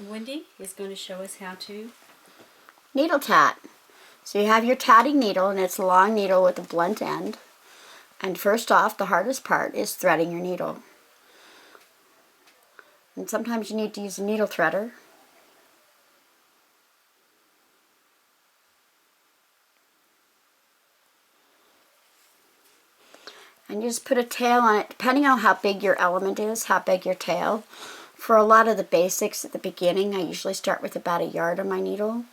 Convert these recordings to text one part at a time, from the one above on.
Wendy is going to show us how to needle tat. So you have your tatting needle, and it's a long needle with a blunt end. And first off, the hardest part is threading your needle. And sometimes you need to use a needle threader. And you just put a tail on it, depending on how big your element is, how big your tail. For a lot of the basics at the beginning, I usually start with about 1 yard on my needle.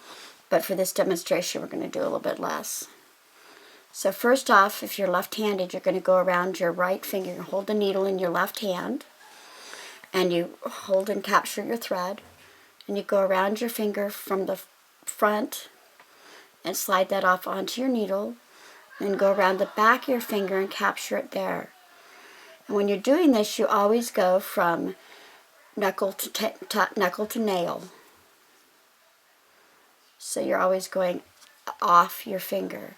But for this demonstration, we're going to do a little bit less. So first off, if you're left-handed, you're going to go around your right finger, hold the needle in your left hand, and you hold and capture your thread, and you go around your finger from the front and slide that off onto your needle, and go around the back of your finger and capture it there. And when you're doing this, you always go from knuckle to nail. So you're always going off your finger.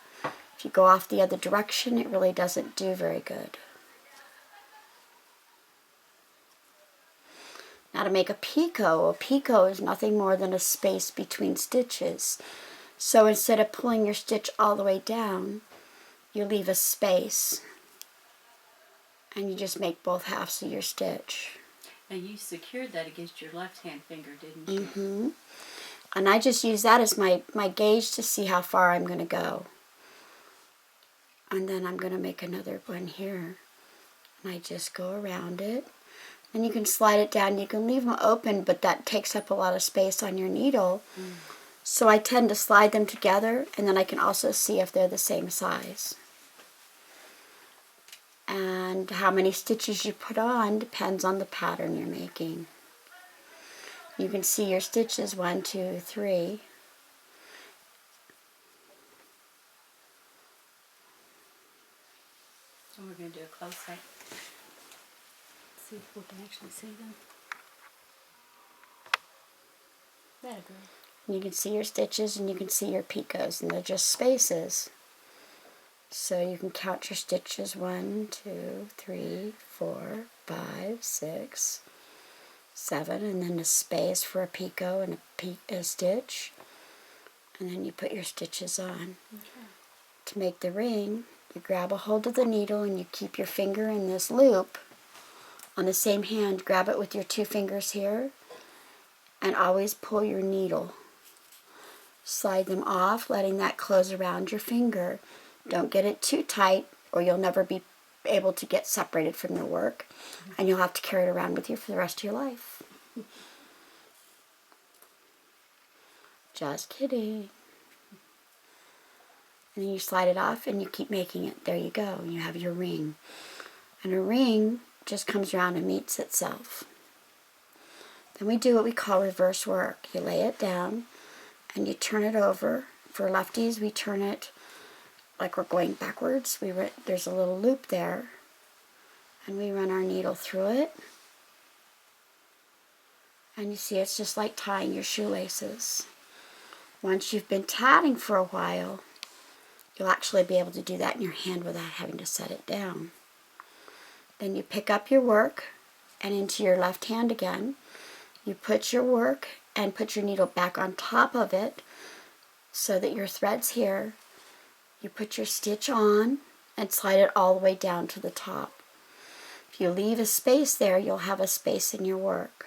If you go off the other direction, it really doesn't do very good. Now to make a picot is nothing more than a space between stitches. So instead of pulling your stitch all the way down, you leave a space and you just make both halves of your stitch. And you secured that against your left-hand finger, didn't you? Mm-hmm. And I just use that as my gauge to see how far I'm going to go. And then I'm going to make another one here. And I just go around it. And you can slide it down. You can leave them open, but that takes up a lot of space on your needle. So I tend to slide them together, and then I can also see if they're the same size. And how many stitches you put on depends on the pattern you're making. You can see your stitches, 1, 2, 3. So we're going to do a close-up. See if we can actually see them. There we go. You can see your stitches and you can see your picots, and they're just spaces. So you can count your stitches, 1, 2, 3, 4, 5, 6, 7, and then a space for a picot and a stitch. And then you put your stitches on. Okay. To make the ring, you grab a hold of the needle and you keep your finger in this loop. On the same hand, grab it with your 2 fingers here, and always pull your needle. Slide them off, letting that close around your finger. Don't get it too tight, or you'll never be able to get separated from your work, and you'll have to carry it around with you for the rest of your life. Just kidding. And then you slide it off, and you keep making it. There you go. You have your ring. And a ring just comes around and meets itself. Then we do what we call reverse work. You lay it down and you turn it over. For lefties, we turn it like we're going backwards. There's a little loop there, and we run our needle through it. And you see, it's just like tying your shoelaces. Once you've been tatting for a while, you'll actually be able to do that in your hand without having to set it down. Then you pick up your work and into your left hand again. You put your work and put your needle back on top of it so that your thread's here. You put your stitch on and slide it all the way down to the top. If you leave a space there, you'll have a space in your work.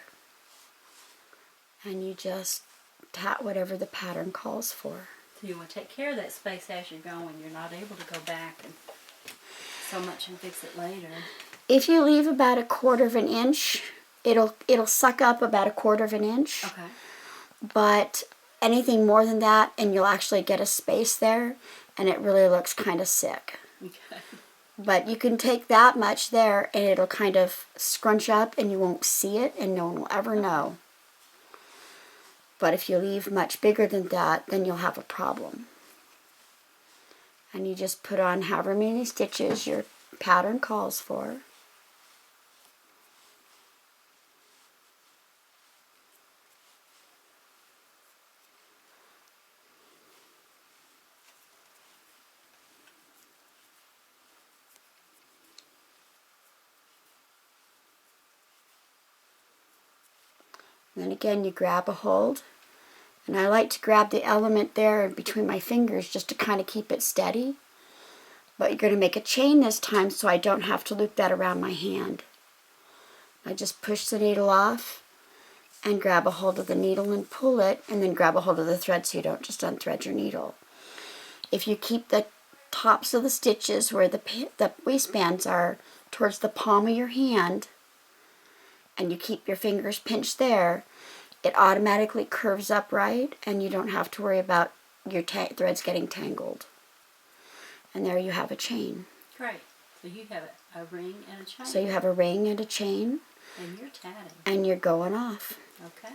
And you just tat whatever the pattern calls for. So you want to take care of that space as you're going. You're not able to go back and so much and fix it later. If you leave about 1/4 of an inch, it'll suck up about 1/4 of an inch. Okay. But anything more than that, and you'll actually get a space there, and it really looks kind of sick. Okay. But you can take that much there, and it'll kind of scrunch up, and you won't see it, and no one will ever know. But if you leave much bigger than that, then you'll have a problem. And you just put on however many stitches your pattern calls for. And then again, you grab a hold. And I like to grab the element there between my fingers just to kind of keep it steady. But you're going to make a chain this time so I don't have to loop that around my hand. I just push the needle off and grab a hold of the needle and pull it, and then grab a hold of the thread so you don't just unthread your needle. If you keep the tops of the stitches where the waistbands are towards the palm of your hand, and you keep your fingers pinched there, it automatically curves up right, and you don't have to worry about your threads getting tangled. And there you have a chain. Great. So you have a ring and a chain. So you have a ring and a chain. And you're tatting. And you're going off. Okay.